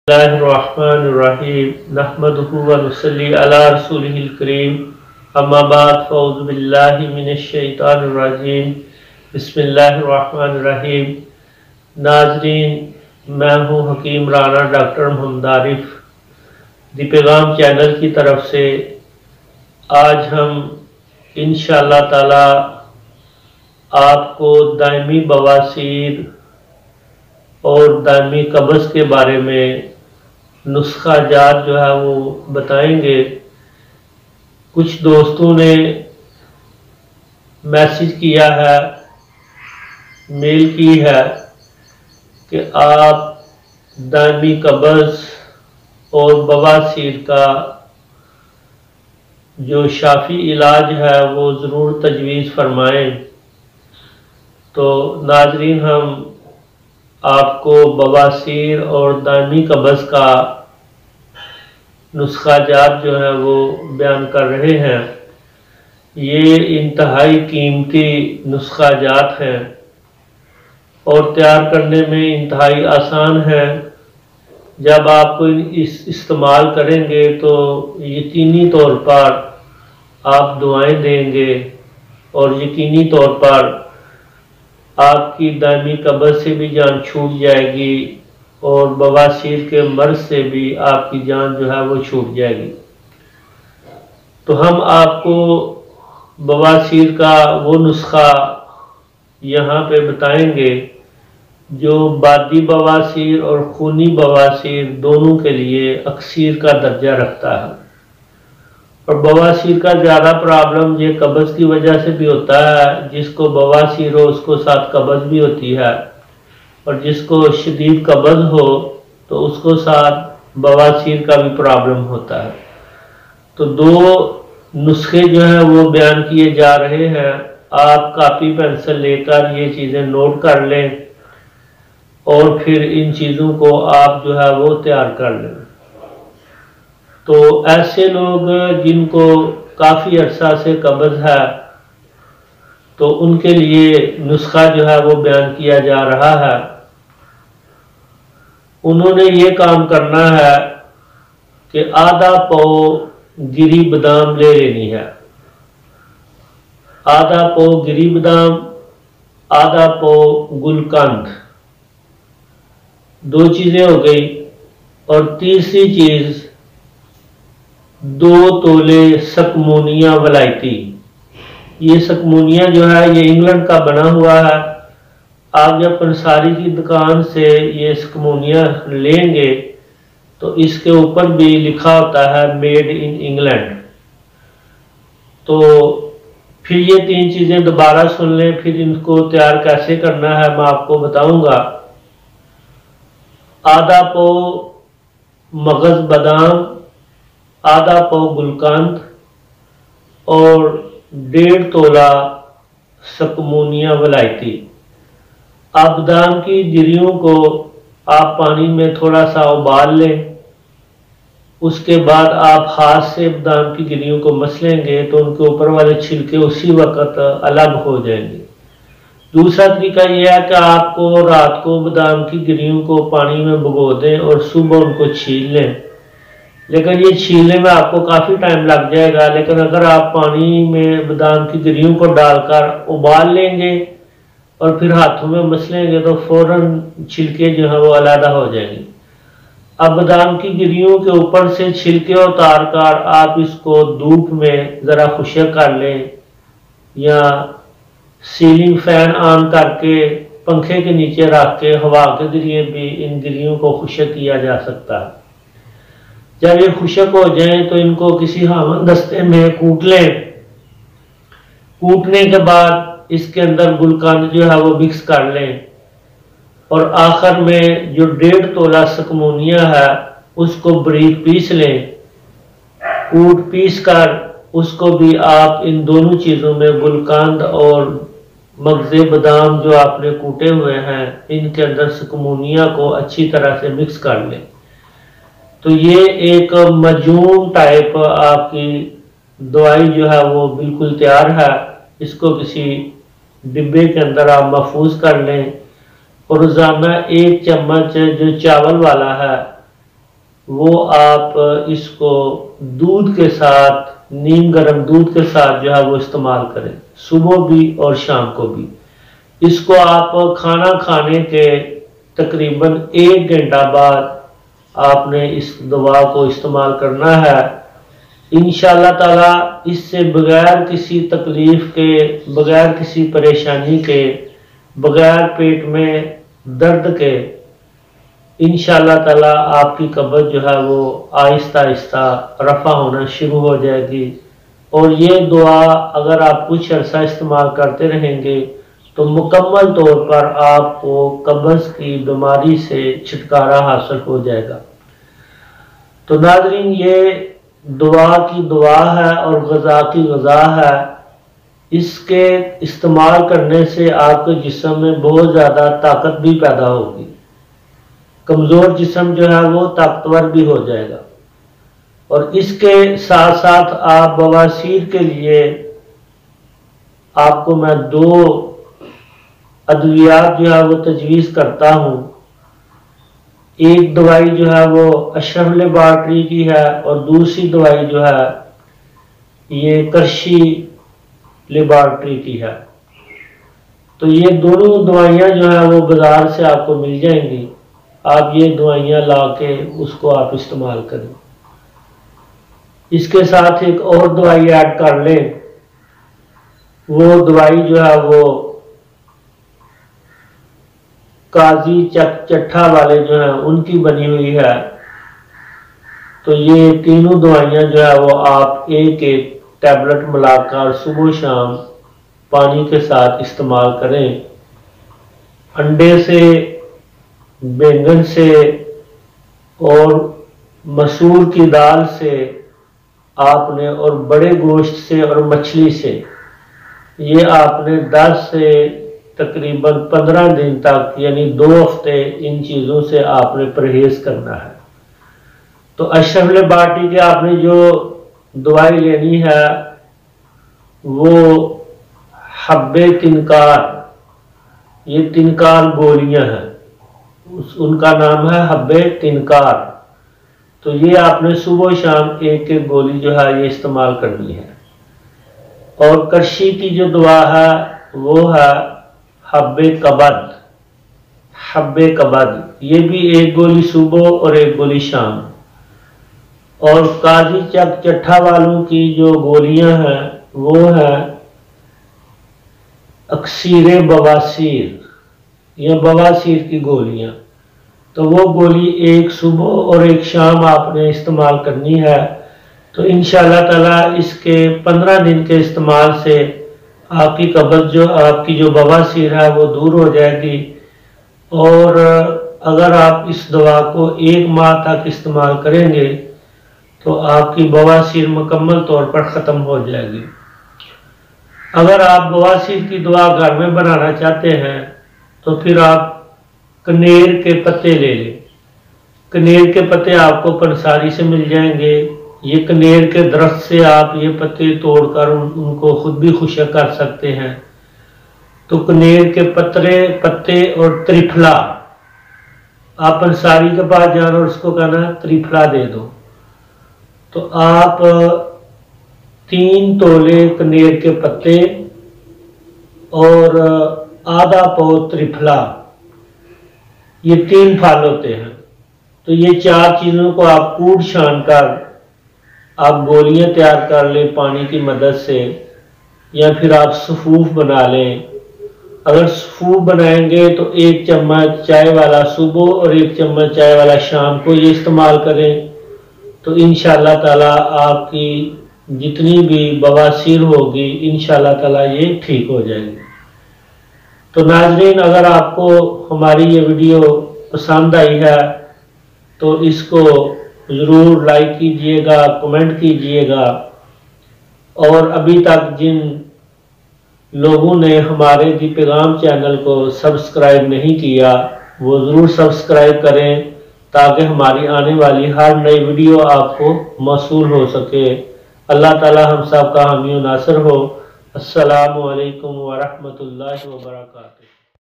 बिस्मिल्लाहिर्रहमानिर्रहीम नहमदुहु व नुसल्ली अला रसूलिहिल करीम अम्मा बाद फ़अऊज़ु बिल्लाहि मिनश शैतानिर रजीम बिस्मिल्लाहिर्रहमानिर्रहीम। नाज़रीन, मैं हूँ हकीम राना डॉक्टर मोहम्मद आरिफ दी पैगाम चैनल की तरफ से। आज हम इंशाअल्लाह ताला आपको दायमी बवासीर और दायमी कब्ज़ के बारे में नुस्खा जात जो है वो बताएंगे। कुछ दोस्तों ने मैसेज किया है, मेल की है कि आप दायमी कब्ज़ और बवासीर का जो शाफी इलाज है वो ज़रूर तजवीज़ फरमाएं। तो नाज़रीन, हम आपको बवासीर और दायमी कब्ज़ का नुस्खा जात जो है वो बयान कर रहे हैं। ये इंतहाई कीमती नुस्खा जात हैं और तैयार करने में इंतहाई आसान है। जब आप इस्तेमाल करेंगे तो यकीनी तौर पर आप दुआएं देंगे और यकीनी तौर पर आपकी दायमी कब्ज़ से भी जान छूट जाएगी और बवासीर के मर्ज से भी आपकी जान जो है वो छूट जाएगी। तो हम आपको बवासीर का वो नुस्खा यहाँ पे बताएंगे जो बादी बवासीर और खूनी बवासीर दोनों के लिए अक्सीर का दर्जा रखता है। और बवासीर का ज़्यादा प्रॉब्लम ये कब्ज़ की वजह से भी होता है। जिसको बवासीर हो उसको साथ कब्ज़ भी होती है, और जिसको शदीद कब्ज़ हो तो उसको साथ बवासीर का भी प्रॉब्लम होता है। तो दो नुस्खे जो हैं वो बयान किए जा रहे हैं। आप कापी पेंसिल लेकर ये चीज़ें नोट कर लें और फिर इन चीज़ों को आप जो है वो तैयार कर लें। तो ऐसे लोग जिनको काफ़ी अरसा से कब्ज़ है तो उनके लिए नुस्खा जो है वो बयान किया जा रहा है। उन्होंने ये काम करना है कि आधा पाव गिरी बादाम ले लेनी है। आधा पाव गिरी बादाम, आधा पाव गुलकंद, दो चीज़ें हो गई। और तीसरी चीज़ 2 तोले सकमोनिया वलायती। ये सकमोनिया जो है ये इंग्लैंड का बना हुआ है। आप जब पंसारी की दुकान से ये सकमोनिया लेंगे तो इसके ऊपर भी लिखा होता है मेड इन इंग्लैंड। तो फिर ये 3 चीज़ें दोबारा सुन लें, फिर इनको तैयार कैसे करना है मैं आपको बताऊंगा। आधा पाव मगज़ बादाम, आधा पाव गुलकंद और 1.5 तोला सकमोनिया वलायती। आप बादाम की गिरियों को आप पानी में थोड़ा सा उबाल लें। उसके बाद आप हाथ से बादाम की गिरियों को मसलेंगे तो उनके ऊपर वाले छिलके उसी वक्त अलग हो जाएंगे। दूसरा तरीका यह है कि आपको रात को बादाम की गिरियों को पानी में भिगो दें और सुबह उनको छील लें। लेकिन ये छीलने में आपको काफ़ी टाइम लग जाएगा। लेकिन अगर आप पानी में बादाम की गिरियों को डालकर उबाल लेंगे और फिर हाथों में मसलेंगे तो फौरन छिलके जो है वो अलग हो जाएंगे। अब बादाम की गिरियों के ऊपर से छिलके उतार कर आप इसको धूप में ज़रा खुश्क कर लें, या सीलिंग फैन ऑन करके पंखे के नीचे रख के हवा के जरिए भी इन गिरियों को खुश्क किया जा सकता है। जब ये खुश्क हो जाए तो इनको किसी हामन दस्ते में कूट लें। कूटने के बाद इसके अंदर गुलकंद जो है वो मिक्स कर लें और आखिर में जो 1.5 तोला सकमोनिया है उसको बारीक पीस लें। कूट पीस कर उसको भी आप इन दोनों चीज़ों में, गुलकंद और मगज़े बादाम जो आपने कूटे हुए हैं, इनके अंदर सकमोनिया को अच्छी तरह से मिक्स कर लें। तो ये एक मजूम टाइप आपकी दवाई जो है वो बिल्कुल तैयार है। इसको किसी डिब्बे के अंदर आप महफूज कर लें और रोज़ाना 1 चम्मच जो चावल वाला है वो आप इसको दूध के साथ, नीम गर्म दूध के साथ जो है वो इस्तेमाल करें, सुबह भी और शाम को भी। इसको आप खाना खाने के तकरीबन 1 घंटा बाद आपने इस दवा को इस्तेमाल करना है। इंशाअल्लाह ताला इससे बगैर किसी तकलीफ के, बगैर किसी परेशानी के, बगैर पेट में दर्द के, इंशाअल्लाह ताला आपकी कब्ज़ जो है वो आहिस्ता आहिस्ता रफ़ा होना शुरू हो जाएगी। और ये दुआ अगर आप कुछ अर्सा इस्तेमाल करते रहेंगे तो मुकम्मल तौर पर आपको कब्ज़ की बीमारी से छुटकारा हासिल हो जाएगा। तो नाज़रीन, ये दुआ की दुआ है और ग़ज़ा की ग़ज़ा है। इसके इस्तेमाल करने से आपके जिस्म में बहुत ज़्यादा ताकत भी पैदा होगी, कमज़ोर जिस्म जो है वो ताकतवर भी हो जाएगा। और इसके साथ साथ आप बवासीर के लिए आपको मैं 2 अद्वियात जो है वो तजवीज़ करता हूँ। एक दवाई जो है वो अशरफ लेबॉरेटरी की है और दूसरी दवाई जो है ये करशी लेबॉरेटरी की है। तो ये दोनों दवाइयाँ जो है वो बाज़ार से आपको मिल जाएंगी। आप ये दवाइयाँ ला के उसको आप इस्तेमाल करें। इसके साथ एक और दवाई ऐड कर लें। वो दवाई जो है वो काजी चट्ठा वाले जो है उनकी बनी हुई है। तो ये तीनों दवाइयाँ जो है वो आप एक टैबलेट मिलाकर सुबह शाम पानी के साथ इस्तेमाल करें। अंडे से, बैंगन से और मसूर की दाल से आपने, और बड़े गोश्त से और मछली से, ये आपने 10 से तकरीबन 15 दिन तक यानी 2 हफ्ते इन चीज़ों से आपने परहेज करना है। तो अशरफ लेबॉरेटरी के आपने जो दवाई लेनी है वो हब्बे तिनकार, ये तिनकार गोलियां हैं, उनका नाम है हब्बे तिनकार। तो ये आपने सुबह शाम एक गोली जो है ये इस्तेमाल करनी है। और करशी की जो दवा है वो है हब्बे कबद, हब्बे कबद, ये भी एक गोली सुबह और एक गोली शाम। और काजी चट्ठा वालों की जो गोलियां हैं वो है अक्सीर बवासीर या बवासीर की गोलियां। तो वो गोली एक सुबह और एक शाम आपने इस्तेमाल करनी है। तो इंशाअल्लाह ताला इसके 15 दिन के इस्तेमाल से आपकी कब्ज़ जो, आपकी जो बवासीर है वो दूर हो जाएगी। और अगर आप इस दवा को 1 माह तक इस्तेमाल करेंगे तो आपकी बवासीर मुकम्मल तौर पर ख़त्म हो जाएगी। अगर आप बवासीर की दवा घर में बनाना चाहते हैं तो फिर आप कनेर के पत्ते ले लें। कनेर के पत्ते आपको पंसारी से मिल जाएंगे। ये कनेर के दरख्त से आप ये पत्ते तोड़कर उनको खुद भी खुशक कर सकते हैं। तो कनेर के पत्ते और त्रिफला, आप पंसारी के पास जाना और उसको कहना त्रिफला दे दो। तो आप 3 तोले कनेर के पत्ते और आधा पाव त्रिफला, ये 3 फल होते हैं। तो ये 4 चीज़ों को आप कूट छान कर आप गोलियां तैयार कर लें पानी की मदद से, या फिर आप सफूफ बना लें। अगर सफूफ बनाएंगे तो 1 चम्मच चाय वाला सुबह और 1 चम्मच चाय वाला शाम को ये इस्तेमाल करें। तो इंशाअल्लाह ताला आपकी जितनी भी बवासीर होगी इंशाअल्लाह ताला ये ठीक हो जाएगी। तो नाज़रीन, अगर आपको हमारी ये वीडियो पसंद आई है तो इसको ज़रूर लाइक कीजिएगा, कमेंट कीजिएगा। और अभी तक जिन लोगों ने हमारे दी पैगाम चैनल को सब्सक्राइब नहीं किया वो ज़रूर सब्सक्राइब करें ताकि हमारी आने वाली हर नई वीडियो आपको मौसूल हो सके। अल्लाह ताला हम सब का हामी नासर हो। अस्सलामु अलैकुम व रहमतुल्लाहि व बरकातहू।